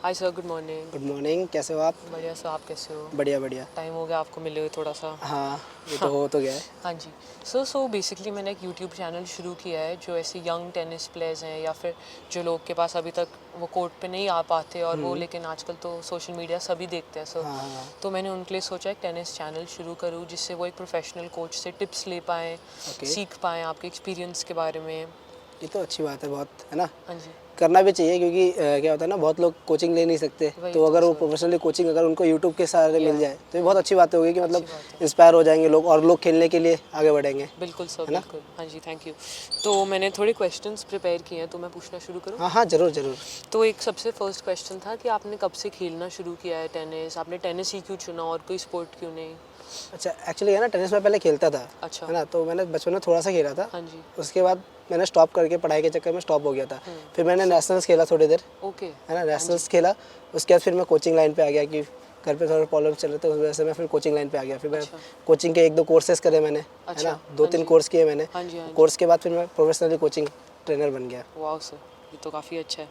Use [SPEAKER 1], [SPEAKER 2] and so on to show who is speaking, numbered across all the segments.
[SPEAKER 1] Hi sir, good morning.
[SPEAKER 2] Good morning, कैसे हो आप?
[SPEAKER 1] बढ़िया सर, आप कैसे हो?
[SPEAKER 2] बढ़िया बढ़िया।
[SPEAKER 1] टाइम हो गया आपको मिले हुए थोड़ा सा।
[SPEAKER 2] हाँ, ये तो हो तो गया है।
[SPEAKER 1] हाँ जी। सो बेसिकली मैंने एक यूट्यूब चैनल शुरू किया है जो ऐसे यंग टेनिस प्लेयर्स हैं या फिर जो लोग के पास अभी तक वो कोर्ट पे नहीं आ पाते और वो लेकिन आजकल तो सोशल मीडिया सभी देखते हैं सर।
[SPEAKER 2] हाँ हाँ।
[SPEAKER 1] तो मैंने उनके लिए सोचा एक टेनिस चैनल शुरू करूँ जिससे वो एक प्रोफेशनल कोच से टिप्स ले पाएँ,
[SPEAKER 2] ओके,
[SPEAKER 1] सीख पाएँ आपके एक्सपीरियंस के बारे में।
[SPEAKER 2] ये तो अच्छी बात है बहुत, है ना?
[SPEAKER 1] हाँ जी,
[SPEAKER 2] करना भी चाहिए क्योंकि क्या होता है ना, बहुत लोग कोचिंग ले नहीं सकते।
[SPEAKER 1] वही
[SPEAKER 2] तो
[SPEAKER 1] तो
[SPEAKER 2] अगर वो
[SPEAKER 1] सर।
[SPEAKER 2] प्रोफेशनली कोचिंग अगर उनको यूट्यूब के सहारे
[SPEAKER 1] या
[SPEAKER 2] मिल जाए तो ये बहुत अच्छी बात होगी कि
[SPEAKER 1] अच्छी
[SPEAKER 2] मतलब
[SPEAKER 1] बात है।
[SPEAKER 2] इंस्पायर हो जाएंगे लोग और लोग खेलने के लिए आगे बढ़ेंगे,
[SPEAKER 1] बिल्कुल सर,
[SPEAKER 2] है ना?
[SPEAKER 1] बिल्कुल। हाँ जी, थैंक यू। तो मैंने थोड़े क्वेश्चंस प्रिपेयर किए हैं तो मैं पूछना शुरू करूँ?
[SPEAKER 2] हाँ हाँ, ज़रूर ज़रूर।
[SPEAKER 1] तो एक सबसे फर्स्ट क्वेश्चन था कि आपने कब से खेलना शुरू किया है टेनिस? आपने टेनिस ही क्यों चुना और कोई स्पोर्ट क्यों नहीं?
[SPEAKER 2] अच्छा, एक्चुअली है ना, टेनिस में पहले खेलता था,
[SPEAKER 1] अच्छा।
[SPEAKER 2] है ना? तो मैंने बचपन में थोड़ा सा खेला था।
[SPEAKER 1] हाँ जी।
[SPEAKER 2] उसके बाद मैंने स्टॉप करके पढ़ाई के चक्कर में स्टॉप हो गया था। फिर मैंने
[SPEAKER 1] अच्छा।
[SPEAKER 2] नेशनल्स खेला थोड़ी देर,
[SPEAKER 1] ओके।
[SPEAKER 2] है ना?
[SPEAKER 1] हाँ जी।
[SPEAKER 2] नेशनल्स खेला। उसके बाद फिर मैं कोचिंग लाइन पे आ गया कि घर पे थोड़ा प्रॉब्लम चल रहे थे, उस वजह से मैं फिर कोचिंग लाइन पे आ गया। फिर मैं
[SPEAKER 1] अच्छा।
[SPEAKER 2] कोचिंग के 1-2 कोर्सेज करे मैंने, है
[SPEAKER 1] अच्छा।
[SPEAKER 2] ना? 2-3
[SPEAKER 1] हाँ जी।
[SPEAKER 2] कोर्स किए मैंने।
[SPEAKER 1] हाँ जी, हाँ जी।
[SPEAKER 2] कोर्स के बाद फिर मैं प्रोफेशनली कोचिंग ट्रेनर बन गया।
[SPEAKER 1] वाह सर, ये तो काफ़ी अच्छा है।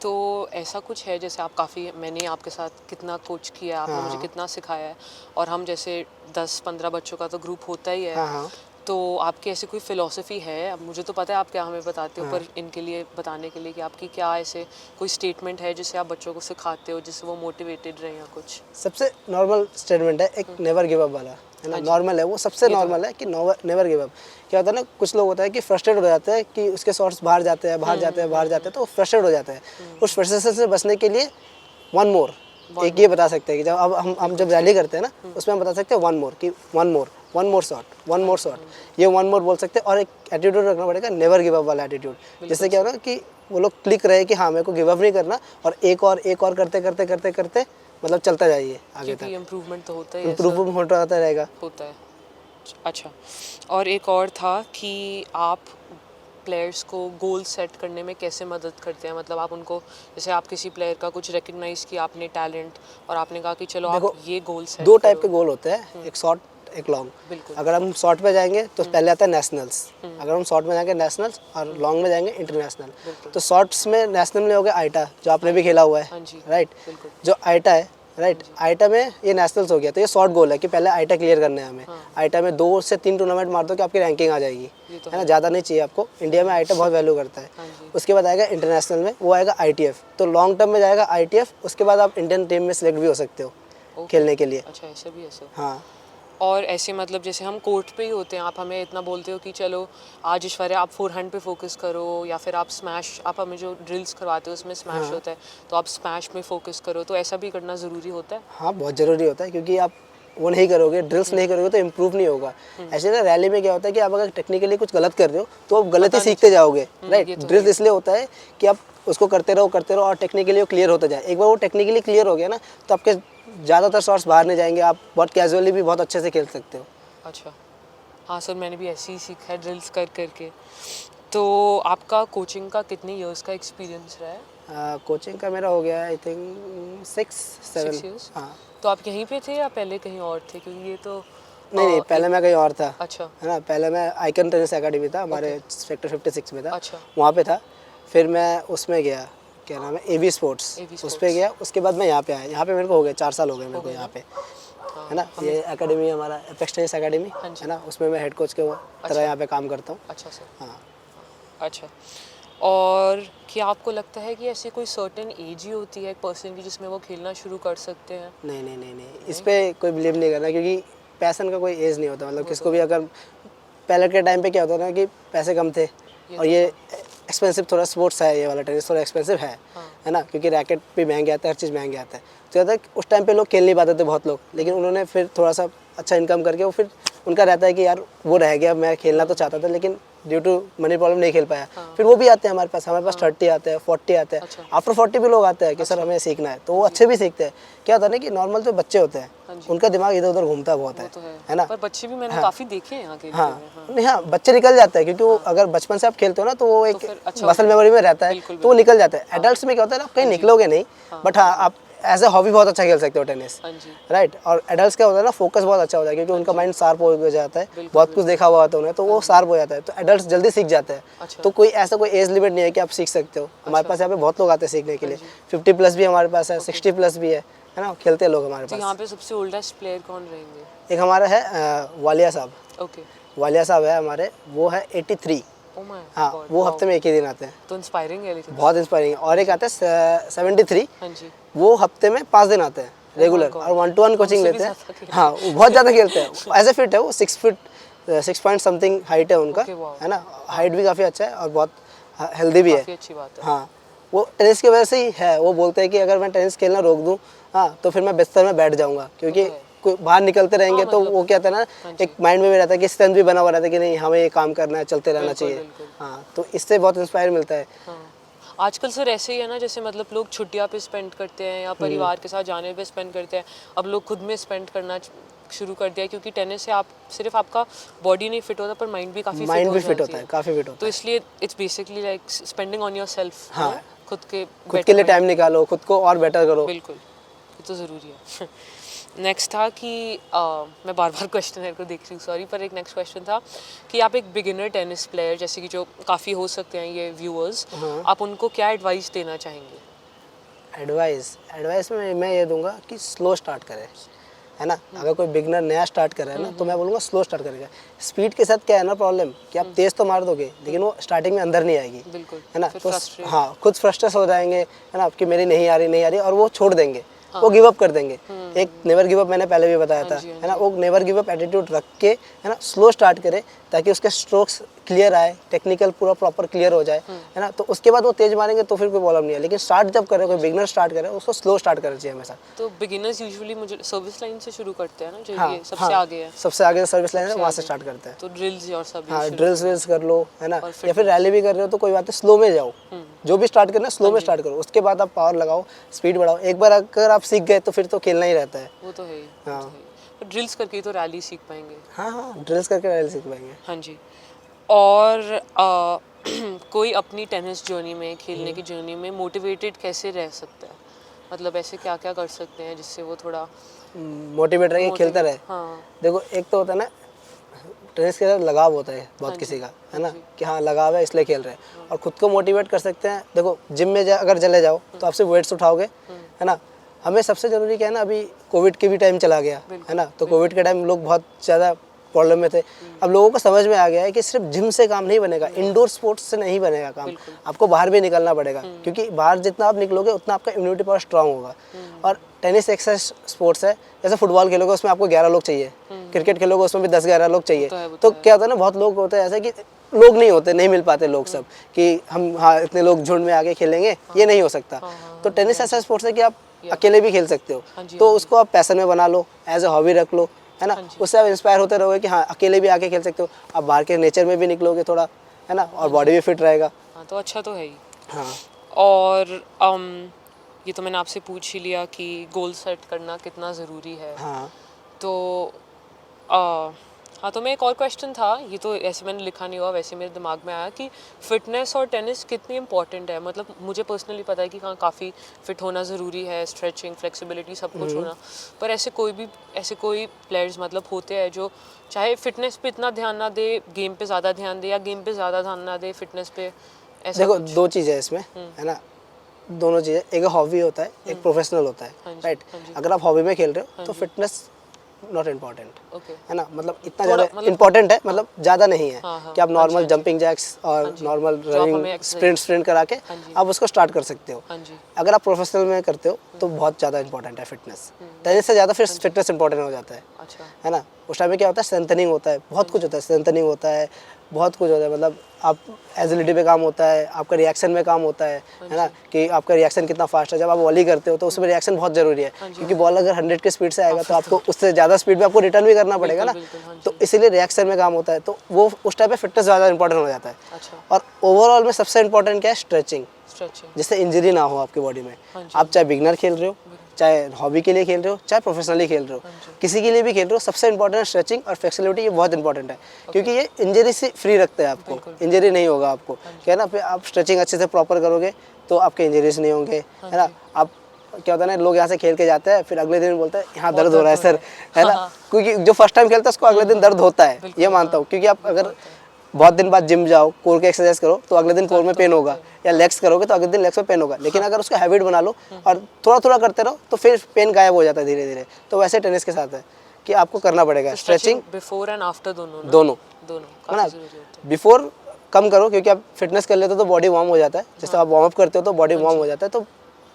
[SPEAKER 1] तो ऐसा कुछ है जैसे आप काफ़ी मैंने आपके साथ कितना कोच किया है, आपने
[SPEAKER 2] हाँ
[SPEAKER 1] मुझे
[SPEAKER 2] हाँ।
[SPEAKER 1] कितना सिखाया है और हम जैसे 10-15 बच्चों का तो ग्रुप होता ही है।
[SPEAKER 2] हाँ हाँ।
[SPEAKER 1] तो आपकी ऐसी कोई फ़िलॉसफ़ी है? अब मुझे तो पता है आप क्या हमें बताते हो,
[SPEAKER 2] हाँ।
[SPEAKER 1] पर इनके लिए बताने के लिए कि आपकी क्या ऐसे कोई स्टेटमेंट है जिसे आप बच्चों को सिखाते हो जिससे वो मोटिवेटेड रहें या कुछ?
[SPEAKER 2] सबसे नॉर्मल स्टेटमेंट है एक, नेवर गिव अप वाला, है ना?
[SPEAKER 1] हाँ जी,
[SPEAKER 2] नॉर्मल है वो, सबसे
[SPEAKER 1] ये तो है।
[SPEAKER 2] नॉर्मल है कि नेवर गिव अप। क्या होता है ना, कुछ लोग होता है कि फ्रस्ट्रेट हो जाते हैं कि उसके शॉट्स बाहर जाते हैं, बाहर जाते हैं, बाहर जाते हैं, तो फ्रस्ट्रेट हो जाते हैं। उस फ्रस्ट्रेशन से बचने के लिए वन मोर,
[SPEAKER 1] वन
[SPEAKER 2] एक ये
[SPEAKER 1] मोर।
[SPEAKER 2] बता सकते हैं कि जब अब हम जब
[SPEAKER 1] बिल्कुल
[SPEAKER 2] रैली
[SPEAKER 1] सही।
[SPEAKER 2] करते हैं ना, उसमें हम बता सकते हैं वन मोर, कि वन मोर शॉट, वन
[SPEAKER 1] हाँ
[SPEAKER 2] मोर
[SPEAKER 1] जी,
[SPEAKER 2] शॉट।
[SPEAKER 1] हाँ जी।
[SPEAKER 2] ये वन मोर बोल सकते हैं और एक एटीट्यूड रखना पड़ेगा, नेवर गिव अप वाला एटीट्यूड।
[SPEAKER 1] बिल्कुल
[SPEAKER 2] जिससे क्या
[SPEAKER 1] सही।
[SPEAKER 2] होगा कि वो लोग क्लिक रहे कि हाँ, मेरे को गिव अप नहीं करना, और एक और करते करते करते करते मतलब चलता जाइए आगे तक,
[SPEAKER 1] क्योंकि इम्प्रूवमेंट तो होता ही है सर।
[SPEAKER 2] इम्प्रूव होता रहेगा।
[SPEAKER 1] होता है। अच्छा। और एक और था कि आप प्लेयर्स को गोल सेट करने में कैसे मदद करते हैं? मतलब आप उनको जैसे आप किसी प्लेयर का कुछ रिकग्नाइज़ किया आपने टैलेंट और आपने कहा कि चलो आप
[SPEAKER 2] देखो,
[SPEAKER 1] ये गोल सेट
[SPEAKER 2] 2 टाइप
[SPEAKER 1] करो।
[SPEAKER 2] के गोल होते हैं, एक शॉर्ट एक लॉन्ग।
[SPEAKER 1] बिल्कुल।
[SPEAKER 2] अगर हम शॉर्ट पे जाएंगे तो पहले आता है नेशनल्स। अगर हम शॉर्ट में जाएंगे नेशनल्स, और लॉन्ग में जाएंगे इंटरनेशनल।
[SPEAKER 1] बिल्कुल।
[SPEAKER 2] तो शॉर्ट्स में नेशनल में हो गया आईटा, जो आपने भी
[SPEAKER 1] आइटा।
[SPEAKER 2] खेला हुआ है,
[SPEAKER 1] हाँ जी।
[SPEAKER 2] राइट?
[SPEAKER 1] बिल्कुल।
[SPEAKER 2] जो आईटा है, राइट,
[SPEAKER 1] जी।
[SPEAKER 2] आईटा में ये नेशनल्स हो गया, तो ये शॉर्ट गोल है कि पहले आईटा क्लियर करना है हमें।
[SPEAKER 1] हाँ।
[SPEAKER 2] आईटा में 2 से 3 टूर्नामेंट मार दो कि आपकी रैंकिंग आ जाएगी,
[SPEAKER 1] ये तो
[SPEAKER 2] है ना?
[SPEAKER 1] है।
[SPEAKER 2] ज़्यादा नहीं चाहिए आपको, इंडिया में आईटा बहुत वैल्यू करता है।
[SPEAKER 1] हाँ जी।
[SPEAKER 2] उसके बाद आएगा इंटरनेशनल में, वो आएगा आईटीएफ। तो लॉन्ग टर्म में जाएगा आईटीएफ, उसके बाद आप इंडियन टीम में सिलेक्ट भी हो सकते हो
[SPEAKER 1] ओके।
[SPEAKER 2] खेलने के लिए।
[SPEAKER 1] अच्छा, ऐसा भी है सर।
[SPEAKER 2] हाँ
[SPEAKER 1] और ऐसे मतलब जैसे हम कोर्ट पे ही होते हैं, आप हमें इतना बोलते हो कि चलो आज ईश्वर्य आप फोरहैंड पे फोकस करो या फिर आप स्मैश, आप हमें जो ड्रिल्स करवाते हो उसमें स्मैश
[SPEAKER 2] हाँ
[SPEAKER 1] होता है तो आप स्मैश में फोकस करो, तो ऐसा भी करना ज़रूरी होता है?
[SPEAKER 2] हाँ, बहुत ज़रूरी होता है क्योंकि आप वो नहीं करोगे, ड्रिल्स नहीं करोगे तो इम्प्रूव नहीं होगा। ऐसे ना रैली में क्या होता है कि आप अगर टेक्निकली कुछ गलत कर रहे हो तो आप गलत ही
[SPEAKER 1] पता नहीं
[SPEAKER 2] सीखते जाओगे, राइट?
[SPEAKER 1] ये तो है,
[SPEAKER 2] ड्रिल्स
[SPEAKER 1] ये तो
[SPEAKER 2] इसलिए होता है कि आप उसको करते रहो और टेक्निकली वो क्लियर होता जाए। एक बार वो टेक्निकली क्लियर हो गया ना, तो आपके ज़्यादातर शॉट्स बाहर नहीं जाएंगे, आप बहुत कैजुअली भी बहुत अच्छे से खेल सकते हो।
[SPEAKER 1] अच्छा। हाँ सर, मैंने भी ऐसे ही सीखा है ड्रिल्स कर करके। तो आपका कोचिंग का कितने इयर्स का एक्सपीरियंस रहा है?
[SPEAKER 2] कोचिंग का मेरा हो गया आई थिंक 6-7।
[SPEAKER 1] 6 इयर्स।
[SPEAKER 2] हाँ।
[SPEAKER 1] तो आप यहीं पे थे या पहले कहीं और थे? क्योंकि ये तो
[SPEAKER 2] नहीं, पहले
[SPEAKER 1] एक।
[SPEAKER 2] मैं कहीं और था,
[SPEAKER 1] अच्छा।
[SPEAKER 2] है ना? पहले मैं आइकन टेनिस एकेडमी था,
[SPEAKER 1] ओके।
[SPEAKER 2] हमारे सेक्टर 56 में था,
[SPEAKER 1] अच्छा।
[SPEAKER 2] वहाँ पे था। फिर मैं उसमें गया, क्या नाम है, एवी स्पोर्ट्स,
[SPEAKER 1] एवी
[SPEAKER 2] उस पे
[SPEAKER 1] स्पोर्ट्स
[SPEAKER 2] गया। उसके बाद मैं यहाँ पे आया। यहाँ पे मेरे को हो गए 4 साल हो गए मेरे
[SPEAKER 1] हो
[SPEAKER 2] को
[SPEAKER 1] गए
[SPEAKER 2] यहाँ
[SPEAKER 1] ना?
[SPEAKER 2] पे,
[SPEAKER 1] हाँ,
[SPEAKER 2] है ना?
[SPEAKER 1] हमें।
[SPEAKER 2] ये एकेडमी हमारा एपेक्स टेनिस एकेडमी,
[SPEAKER 1] हाँ जी।
[SPEAKER 2] है ना? उसमें मैं हेड कोच के तरह
[SPEAKER 1] अच्छा।
[SPEAKER 2] यहाँ पे काम करता हूँ।
[SPEAKER 1] अच्छा सर।
[SPEAKER 2] हाँ।
[SPEAKER 1] अच्छा। और क्या आपको लगता है कि ऐसी कोई सर्टेन एज ही होती है एक पर्सन की जिसमें वो खेलना शुरू कर सकते हैं?
[SPEAKER 2] नहीं नहीं नहीं नहीं, इस
[SPEAKER 1] नहीं?
[SPEAKER 2] पे कोई बिलीव नहीं करना, क्योंकि पैसन का कोई एज नहीं होता। मतलब
[SPEAKER 1] वो तो
[SPEAKER 2] किसको भी,
[SPEAKER 1] है।
[SPEAKER 2] अगर पहले के टाइम पे क्या होता था कि पैसे कम थे,
[SPEAKER 1] ये
[SPEAKER 2] और
[SPEAKER 1] तो
[SPEAKER 2] ये
[SPEAKER 1] था।
[SPEAKER 2] एक्सपेंसिव थोड़ा स्पोर्ट्स है, ये वाला टेनिस थोड़ा एक्सपेंसिव
[SPEAKER 1] हाँ।
[SPEAKER 2] है ना? क्योंकि रैकेट भी महंगे आते हैं, हर चीज़ महंगे आता है। तो कहता है कि उस टाइम पे लोग खेल नहीं पाते थे बहुत लोग, लेकिन उन्होंने फिर थोड़ा सा अच्छा इनकम करके वो फिर उनका रहता है कि यार वो रह गया, मैं खेलना तो चाहता था लेकिन ड्यू टू मनी प्रॉब्लम नहीं खेल पाया।
[SPEAKER 1] हाँ।
[SPEAKER 2] फिर वो भी आते हैं हमारे पास
[SPEAKER 1] हाँ।
[SPEAKER 2] 30 आते हैं, 40 आते हैं।
[SPEAKER 1] अच्छा।
[SPEAKER 2] आफ्टर 40 भी लोग आते हैं कि सर
[SPEAKER 1] अच्छा।
[SPEAKER 2] हमें सीखना है, तो वो अच्छे भी सीखते हैं। क्या होता है ना कि नॉर्मल जो बच्चे होते हैं,
[SPEAKER 1] हाँ जी।
[SPEAKER 2] उनका दिमाग इधर उधर घूमता बहुत
[SPEAKER 1] वो तो
[SPEAKER 2] है ना?
[SPEAKER 1] पर बच्चे भी मैंने
[SPEAKER 2] हाँ
[SPEAKER 1] काफ़ी देखे हैं यहाँ के
[SPEAKER 2] हाँ।
[SPEAKER 1] एरिया में। हाँ।
[SPEAKER 2] नहीं, हाँ, बच्चे निकल जाते हैं क्योंकि वो अगर बचपन से आप खेलते हो ना, तो वो एक
[SPEAKER 1] फिर अच्छा
[SPEAKER 2] मसल
[SPEAKER 1] होता है।
[SPEAKER 2] मेमोरी में रहता है,
[SPEAKER 1] बिल्कुल
[SPEAKER 2] तो वो
[SPEAKER 1] बिल्कुल।
[SPEAKER 2] निकल जाता है। एडल्ट्स में क्या होता है ना, आप कहीं
[SPEAKER 1] हाँ जी।
[SPEAKER 2] निकलोगे नहीं,
[SPEAKER 1] हाँ।
[SPEAKER 2] बट हाँ, आप एज ए हॉबी बहुत अच्छा खेल सकते हो टेनिस,
[SPEAKER 1] हाँ जी,
[SPEAKER 2] राइट। और एडल्ट्स क्या होता है ना, फोकस बहुत अच्छा होता है क्योंकि उनका माइंड शार्प हो जाता है,
[SPEAKER 1] बिल्कुल,
[SPEAKER 2] बहुत कुछ देखा हुआ होता है उन्हें, तो वो शार्प हो जाता है, तो एडल्ट्स जल्दी सीख जाते हैं।
[SPEAKER 1] अच्छा।
[SPEAKER 2] तो कोई ऐसा कोई एज लिमिट नहीं है कि आप सीख सकते हो। हमारे पास यहाँ पे बहुत लोग आते हैं सीखने के लिए, 50 प्लस भी हमारे पास है, 60 प्लस भी है ना, खेलते हैं लोग हमारे
[SPEAKER 1] तो यहाँ
[SPEAKER 2] पास।
[SPEAKER 1] पे सबसे ओल्डेस्ट प्लेयर कौन रहेंगे?
[SPEAKER 2] एक हमारा है वालिया साहब,
[SPEAKER 1] ओके,
[SPEAKER 2] वालिया साहब है हमारे, वो है 83।
[SPEAKER 1] ओ माय
[SPEAKER 2] हाँ,
[SPEAKER 1] गॉड,
[SPEAKER 2] वो
[SPEAKER 1] वाओ,
[SPEAKER 2] हफ्ते में एक ही दिन आते हैं,
[SPEAKER 1] तो इंस्पायरिंग है लेकिन।
[SPEAKER 2] बहुत इंस्पायरिंग है। और एक आता है 73,
[SPEAKER 1] हाँ जी,
[SPEAKER 2] वो हफ्ते में 5 दिन आते हैं
[SPEAKER 1] Oh my
[SPEAKER 2] रेगुलर,
[SPEAKER 1] God,
[SPEAKER 2] और 1-to-1 कोचिंग
[SPEAKER 1] हमसे भी
[SPEAKER 2] लेते हैं।
[SPEAKER 1] ज़्यादा खेलते
[SPEAKER 2] हाँ, वो बहुत ज़्यादा खेलते हैं, ऐसे फिट है वो, 6 फीट 6 पॉइंट समथिंग हाइट है उनका,
[SPEAKER 1] ओके, वाओ,
[SPEAKER 2] है ना, हाइट भी काफ़ी अच्छा है और बहुत हेल्दी भी है।
[SPEAKER 1] काफ़ी अच्छी बात है।
[SPEAKER 2] हाँ, वो टेनिस की वजह से ही है, वो बोलते हैं कि अगर मैं टेनिस खेलना रोक दूँ, हाँ, तो फिर मैं बिस्तर में बैठ जाऊँगा, क्योंकि
[SPEAKER 1] तो है।
[SPEAKER 2] कोई बाहर निकलते रहेंगे
[SPEAKER 1] हाँ,
[SPEAKER 2] तो
[SPEAKER 1] मतलब
[SPEAKER 2] वो क्या होता है ना,
[SPEAKER 1] हाँ जी,
[SPEAKER 2] एक माइंड में भी रहता है कि स्ट्रेंथ भी बना हुआ रहता है कि नहीं हमें ये काम करना है, चलते रहना
[SPEAKER 1] बिल्कुल,
[SPEAKER 2] चाहिए।
[SPEAKER 1] बिल्कुल।
[SPEAKER 2] हाँ, तो इससे बहुत इंस्पायर मिलता है।
[SPEAKER 1] हाँ, आजकल सर ऐसे ही है ना, जैसे मतलब लोग छुट्टियाँ पे स्पेंड करते हैं या परिवार के साथ जाने पे स्पेंड करते हैं, अब लोग खुद में स्पेंड करना शुरू कर दिया है, क्योंकि टेनिस से आप सिर्फ आपका बॉडी नहीं फिट होता पर माइंड भी काफ़ी फिट
[SPEAKER 2] माइंड
[SPEAKER 1] हो
[SPEAKER 2] भी फिट
[SPEAKER 1] जाती
[SPEAKER 2] होता है,
[SPEAKER 1] है।
[SPEAKER 2] काफ़ी फिट होता
[SPEAKER 1] तो
[SPEAKER 2] है।
[SPEAKER 1] इसलिए it's basically like spending on your self,
[SPEAKER 2] हाँ,
[SPEAKER 1] खुद के
[SPEAKER 2] खुद के लिए टाइम
[SPEAKER 1] betterment।
[SPEAKER 2] निकालो, खुद को और बेटर करो।
[SPEAKER 1] बिल्कुल, ये तो ज़रूरी है। नेक्स्ट था कि मैं बार बार क्वेश्चन को देख रही हूँ, सॉरी, पर एक नेक्स्ट क्वेश्चन था कि आप एक बिगिनर टेनिस प्लेयर, जैसे कि जो काफ़ी हो सकते हैं ये व्यूअर्स, आप उनको क्या एडवाइस देना चाहेंगे?
[SPEAKER 2] एडवाइस में मैं ये दूंगा कि स्लो स्टार्ट करें, है ना। अगर कोई बिगनर नया स्टार्ट कर रहा है ना, तो मैं बोलूँगा स्लो स्टार्ट करेगा। स्पीड के साथ क्या है ना प्रॉब्लम, कि आप तेज़ तो मार दोगे लेकिन वो स्टार्टिंग में अंदर नहीं आएगी,
[SPEAKER 1] बिल्कुल,
[SPEAKER 2] है ना।
[SPEAKER 1] फिर
[SPEAKER 2] तो
[SPEAKER 1] फ्रस्ट्रेट।
[SPEAKER 2] हाँ, खुद फ्रस्ट्रेट हो जाएंगे, है ना, कि मेरी नहीं आ रही और वो छोड़ देंगे,
[SPEAKER 1] हाँ,
[SPEAKER 2] वो गिव अप कर देंगे।
[SPEAKER 1] हम्म,
[SPEAKER 2] एक नेवर गिव अप मैंने पहले भी बताया
[SPEAKER 1] हाँ
[SPEAKER 2] था,
[SPEAKER 1] जी, हाँ
[SPEAKER 2] है ना,
[SPEAKER 1] जी,
[SPEAKER 2] वो नेवर गिव अप एटीट्यूड रख के, है ना, स्लो स्टार्ट करे ताकि उसके स्ट्रोक्स क्लियर आए, टेक्निकल पूरा प्रॉपर क्लियर हो जाए, है ना। तो उसके बाद वो तेज मारेंगे तो फिर कोई प्रॉब्लम नहीं है, लेकिन स्टार्ट जब करे, कोई बिगनर स्टार्ट करे, उसको स्लो स्टार्ट करना चाहिए हमेशा।
[SPEAKER 1] तो बिगिनर्स यूजुअली मुझे सर्विस लाइन से शुरू करते हैं ना, जो
[SPEAKER 2] हाँ
[SPEAKER 1] ये सबसे
[SPEAKER 2] हाँ,
[SPEAKER 1] आगे है,
[SPEAKER 2] सबसे आगे सर्विस लाइन है,
[SPEAKER 1] सबसे
[SPEAKER 2] वहाँ से
[SPEAKER 1] आगे,
[SPEAKER 2] स्टार्ट करते हैं।
[SPEAKER 1] तो ड्रिल्स और सब ये
[SPEAKER 2] हाँ,
[SPEAKER 1] शुरू
[SPEAKER 2] ड्रिल्स
[SPEAKER 1] करना
[SPEAKER 2] विल्स कर लो, है ना,
[SPEAKER 1] और
[SPEAKER 2] या फिर
[SPEAKER 1] फिटनेस।
[SPEAKER 2] रैली भी कर रहे हो तो कोई बात है, स्लो में जाओ। जो भी स्टार्ट करना है स्लो
[SPEAKER 1] हाँ
[SPEAKER 2] में
[SPEAKER 1] जी,
[SPEAKER 2] स्टार्ट करो, उसके बाद आप पावर लगाओ, स्पीड बढ़ाओ। एक बार अगर आप सीख गए तो फिर तो खेलना ही रहता है।
[SPEAKER 1] वो तो है ही, वो तो
[SPEAKER 2] हाँ
[SPEAKER 1] है ही। पर ड्रिल्स करके ही तो रैली सीख पाएंगे।
[SPEAKER 2] हाँ हाँ, ड्रिल्स करके रैली सीख पाएंगे।
[SPEAKER 1] हाँ जी। और कोई अपनी टेनिस जर्नी में, खेलने की जर्नी में मोटिवेटेड कैसे रह सकता है? मतलब ऐसे क्या क्या कर सकते हैं जिससे वो थोड़ा
[SPEAKER 2] मोटिवेट रहे, खेलता
[SPEAKER 1] मोटिवेट,
[SPEAKER 2] रहे।
[SPEAKER 1] हाँ,
[SPEAKER 2] देखो, एक तो होता है ना, टेनिस के साथ लगाव होता है
[SPEAKER 1] हाँ
[SPEAKER 2] बहुत
[SPEAKER 1] जी,
[SPEAKER 2] किसी का, है
[SPEAKER 1] हाँ
[SPEAKER 2] ना,
[SPEAKER 1] जी,
[SPEAKER 2] कि हाँ लगाव है इसलिए खेल रहे हैं। और खुद को मोटिवेट कर सकते हैं। देखो, जिम में अगर चले जाओ तो आप सिर्फ वेट्स उठाओगे, है ना। हमें सबसे ज़रूरी क्या है ना, अभी कोविड के भी टाइम चला गया, है
[SPEAKER 1] बिल्कुल,
[SPEAKER 2] ना, तो कोविड के टाइम लोग बहुत ज़्यादा प्रॉब्लम में थे। अब लोगों को समझ में आ गया है कि सिर्फ जिम से काम नहीं बनेगा, इंडोर स्पोर्ट्स से नहीं बनेगा काम,
[SPEAKER 1] बिल्कुल,
[SPEAKER 2] आपको बाहर भी निकलना पड़ेगा, क्योंकि बाहर जितना आप निकलोगे उतना आपका इम्यूनिटी पावर स्ट्रांग होगा। और टेनिस एक्सरसाइज स्पोर्ट्स है, जैसे फुटबॉल खेलोगे उसमें आपको 11 लोग चाहिए, क्रिकेट खेलोगे उसमें भी 10-11 लोग चाहिए।
[SPEAKER 1] वो
[SPEAKER 2] तो
[SPEAKER 1] है।
[SPEAKER 2] क्या होता है ना, बहुत लोग होते हैं ऐसे कि लोग नहीं होते, नहीं मिल पाते लोग सब, कि हम हाँ इतने लोग झुंड में आके खेलेंगे, ये नहीं हो सकता। तो टेनिस ऐसा स्पोर्ट्स है कि आप अकेले भी खेल सकते हो,
[SPEAKER 1] हाँ जी,
[SPEAKER 2] तो
[SPEAKER 1] हाँ जी,
[SPEAKER 2] उसको आप पैशन में बना लो, एज ए हॉबी रख लो, है ना।
[SPEAKER 1] हाँ जी,
[SPEAKER 2] उससे आप इंस्पायर होते रहोगे कि हाँ अकेले भी आके खेल सकते हो, आप बाहर के नेचर में भी निकलोगे थोड़ा, है ना, और बॉडी भी फिट रहेगा।
[SPEAKER 1] हाँ, तो अच्छा तो है ही।
[SPEAKER 2] हाँ
[SPEAKER 1] और ये तो मैंने आपसे पूछ ही लिया कि गोल सेट करना कितना ज़रूरी है।
[SPEAKER 2] हाँ
[SPEAKER 1] तो आ, हाँ, तो मैं एक और क्वेश्चन था, ये तो ऐसे मैंने लिखा नहीं हुआ, वैसे मेरे दिमाग में आया कि फ़िटनेस और टेनिस कितनी इंपॉर्टेंट है। मतलब मुझे पर्सनली पता है कि हाँ काफ़ी फ़िट होना ज़रूरी है, स्ट्रेचिंग, फ्लेक्सिबिलिटी सब कुछ होना, पर ऐसे कोई प्लेयर्स मतलब होते हैं जो चाहे फ़िटनेस पे इतना ध्यान ना दे, गेम पे ज़्यादा ध्यान दे, या गेम पे ज़्यादा ध्यान ना दे फ़िटनेस पे, ऐसा
[SPEAKER 2] देखो,
[SPEAKER 1] कुछ।
[SPEAKER 2] दो चीज़ें इसमें, है ना, दोनों चीज़ें, एक हॉबी होता है, एक प्रोफेशनल होता है,
[SPEAKER 1] हाँ जी,
[SPEAKER 2] राइट।
[SPEAKER 1] हाँ जी,
[SPEAKER 2] अगर आप हॉबी में खेल रहे हो
[SPEAKER 1] हाँ
[SPEAKER 2] तो
[SPEAKER 1] जी,
[SPEAKER 2] फिटनेस नॉट इम्पॉर्टेंट,
[SPEAKER 1] ओके,
[SPEAKER 2] है ना, मतलब इतना
[SPEAKER 1] थोड़ा
[SPEAKER 2] ज़्यादा
[SPEAKER 1] मतलब,
[SPEAKER 2] इम्पॉर्टेंट है, मतलब ज़्यादा नहीं है
[SPEAKER 1] हाँ हाँ,
[SPEAKER 2] कि आप
[SPEAKER 1] हाँ जी,
[SPEAKER 2] नॉर्मल
[SPEAKER 1] हाँ जी,
[SPEAKER 2] जंपिंग जैक्स
[SPEAKER 1] हाँ
[SPEAKER 2] और
[SPEAKER 1] जी,
[SPEAKER 2] नॉर्मल
[SPEAKER 1] जो आप
[SPEAKER 2] रनिंग
[SPEAKER 1] हमें
[SPEAKER 2] स्प्रिंट
[SPEAKER 1] एक्सरसाइज,
[SPEAKER 2] स्प्रिंट करा के
[SPEAKER 1] हाँ जी,
[SPEAKER 2] आप उसको स्टार्ट कर सकते हो।
[SPEAKER 1] हाँ जी,
[SPEAKER 2] अगर आप प्रोफेशनल में करते हो तो बहुत ज़्यादा इंपॉर्टेंट है फिटनेस, टेनिस से ज़्यादा फिर फिटनेस इंपॉर्टेंट हो जाता
[SPEAKER 1] अच्छा,
[SPEAKER 2] है ना। उस टाइम में क्या होता है, स्ट्रेंथनिंग होता है, बहुत कुछ होता है, स्ट्रेंथनिंग होता है, बहुत कुछ होता है, मतलब आप एजिलिटी पे काम होता है, आपका रिएक्शन में काम होता है ना, कि आपका रिएक्शन कितना फास्ट है। जब आप वॉली करते हो तो उसमें रिएक्शन बहुत ज़रूरी है, क्योंकि बॉल अगर 100 की स्पीड से आएगा तो आपको उससे ज़्यादा स्पीड में आपको रिटर्न भी करना पड़ेगा ना,
[SPEAKER 1] बिल्कुल, हाँ
[SPEAKER 2] तो
[SPEAKER 1] जी,
[SPEAKER 2] इसीलिए रिएक्शन में काम होता है। तो वो उस टाइम पे फिटनेस ज़्यादा इंपॉर्टेंट हो जाता है।
[SPEAKER 1] अच्छा,
[SPEAKER 2] और ओवरऑल में सबसे इंपॉर्टेंट क्या है, स्ट्रेचिंग,
[SPEAKER 1] स्ट्रेचिंग,
[SPEAKER 2] जिससे इंजरी ना हो आपकी बॉडी में।
[SPEAKER 1] हाँ जी,
[SPEAKER 2] आप चाहे बिगनर खेल रहे हो, चाहे हॉबी के लिए खेल रहे हो, चाहे प्रोफेशनली खेल रहे हो,
[SPEAKER 1] हाँ जी,
[SPEAKER 2] किसी के लिए भी खेल रहे हो, सबसे इंपॉर्टेंट है स्ट्रेचिंग और फ्लेक्सिबिलिटी। ये बहुत इंपॉर्टेंट है, क्योंकि ये इंजरी से फ्री रखता है आपको,
[SPEAKER 1] बिल्कुल,
[SPEAKER 2] इंजरी नहीं होगा आपको,
[SPEAKER 1] हाँ जी,
[SPEAKER 2] क्या है ना। फिर आप स्ट्रेचिंग अच्छे से प्रॉपर करोगे तो आपके इंजरीज नहीं होंगे,
[SPEAKER 1] हाँ
[SPEAKER 2] है ना।
[SPEAKER 1] जी,
[SPEAKER 2] आप क्या होता है ना, लोग यहाँ से खेल के जाते हैं, फिर अगले दिन बोलते हैं यहाँ
[SPEAKER 1] बहुत
[SPEAKER 2] दर्द हो रहा है
[SPEAKER 1] दर्द हो
[SPEAKER 2] सर,
[SPEAKER 1] रहा
[SPEAKER 2] है
[SPEAKER 1] है।
[SPEAKER 2] ना।
[SPEAKER 1] हाँ।
[SPEAKER 2] क्योंकि जो फर्स्ट टाइम खेलता है उसको अगले दिन दर्द होता है,
[SPEAKER 1] बिल्कुल,
[SPEAKER 2] ये मानता
[SPEAKER 1] हाँ।
[SPEAKER 2] हूँ। क्योंकि आप अगर बहुत दिन बाद जिम जाओ, कोर के एक्सरसाइज करो तो अगले दिन कोर में
[SPEAKER 1] तो
[SPEAKER 2] पेन
[SPEAKER 1] होता
[SPEAKER 2] होगा, या लेग्स करोगे तो अगले दिन लेग्स में पेन होगा। लेकिन अगर उसका हैबिट बना लो और थोड़ा थोड़ा करते रहो तो फिर पेन गायब हो जाता है धीरे धीरे। तो वैसे टेनिस के साथ है कि आपको करना पड़ेगा
[SPEAKER 1] तो
[SPEAKER 2] स्ट्रेचिंग
[SPEAKER 1] बिफोर एंड आफ्टर दोनों ना?
[SPEAKER 2] दोनों,
[SPEAKER 1] दोनों
[SPEAKER 2] है
[SPEAKER 1] काफ़ी
[SPEAKER 2] ना।
[SPEAKER 1] ज़रूरी होता है।
[SPEAKER 2] बिफोर कम करो, क्योंकि आप फिटनेस कर लेते हो तो बॉडी वार्म हो जाता है, जैसे आप वार्म अप करते हो तो बॉडी वार्म हो जाता है। तो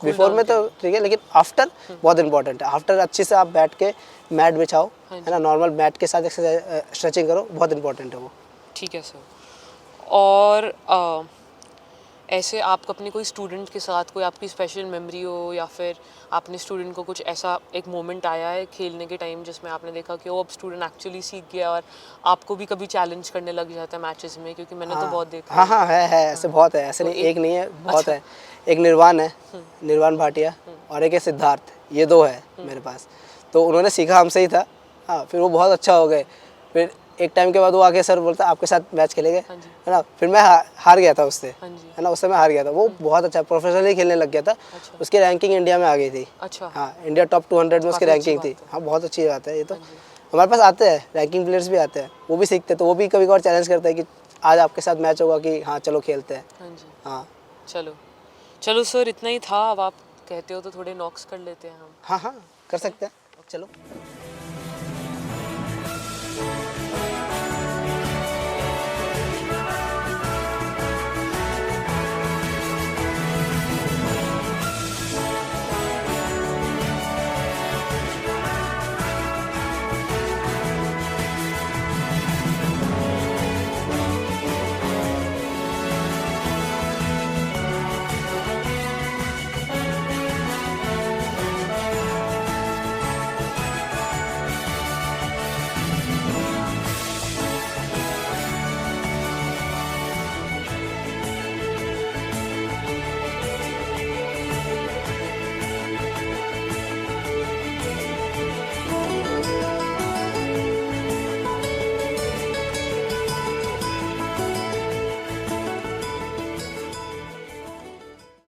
[SPEAKER 2] बिफोर
[SPEAKER 1] डाउन
[SPEAKER 2] में
[SPEAKER 1] के
[SPEAKER 2] तो
[SPEAKER 1] लिए।
[SPEAKER 2] ठीक है, लेकिन आफ्टर बहुत इंपॉर्टेंट है। आफ्टर अच्छे से आप बैठ के मैट बिछाओ,
[SPEAKER 1] हाँ
[SPEAKER 2] है ना, नॉर्मल मैट के साथ एक्सरसाइज स्ट्रेचिंग करो, बहुत इंपॉर्टेंट है वो।
[SPEAKER 1] ठीक है सर। और ऐसे आप अपने कोई स्टूडेंट के साथ कोई आपकी स्पेशल मेमोरी हो, या फिर आपने स्टूडेंट को कुछ ऐसा एक मोमेंट आया है खेलने के टाइम जिसमें आपने देखा कि वो अब स्टूडेंट एक्चुअली सीख गया और आपको भी कभी चैलेंज करने लग जाता है मैचेस में? क्योंकि मैंने तो बहुत देखा
[SPEAKER 2] हाँ
[SPEAKER 1] है।
[SPEAKER 2] हाँ, है ऐसे बहुत है, ऐसे
[SPEAKER 1] तो
[SPEAKER 2] नहीं, एक नहीं है, बहुत
[SPEAKER 1] अच्छा।
[SPEAKER 2] है। एक निर्वाण है, निर्वाण भाटिया, और एक है सिद्धार्थ, ये दो है मेरे पास। तो उन्होंने सीखा हमसे ही था, हाँ, फिर वो बहुत अच्छा हो गए। फिर एक टाइम के बाद वो आके सर बोलता आपके साथ मैच खेलेंगे,
[SPEAKER 1] हाँ जी।
[SPEAKER 2] है ना। फिर मैं हार गया था उससे,
[SPEAKER 1] हाँ जी।
[SPEAKER 2] है ना, उससे मैं हार गया था। वो बहुत अच्छा प्रोफेशनली खेलने लग गया था,
[SPEAKER 1] अच्छा।
[SPEAKER 2] उसकी रैंकिंग इंडिया में आ गई थी।
[SPEAKER 1] अच्छा।
[SPEAKER 2] हाँ, इंडिया टॉप 200 में उसकी
[SPEAKER 1] काफ़ी अच्छी
[SPEAKER 2] रैंकिंग थी।
[SPEAKER 1] बात है।
[SPEAKER 2] हाँ, बहुत अच्छी बात है ये तो।
[SPEAKER 1] हाँ जी।
[SPEAKER 2] हमारे पास आते हैं रैंकिंग प्लेयर्स भी आते हैं, वो भी सीखते हैं, तो वो भी कभी कभार चैलेंज करते हैं कि आज आपके साथ मैच होगा, कि हाँ चलो खेलते हैं।
[SPEAKER 1] हाँ जी।
[SPEAKER 2] हाँ
[SPEAKER 1] चलो चलो सर, इतना ही था। अब आप कहते हो तो थोड़े नॉक्स कर लेते हैं हम।
[SPEAKER 2] हाँ हाँ, कर सकते हैं, चलो।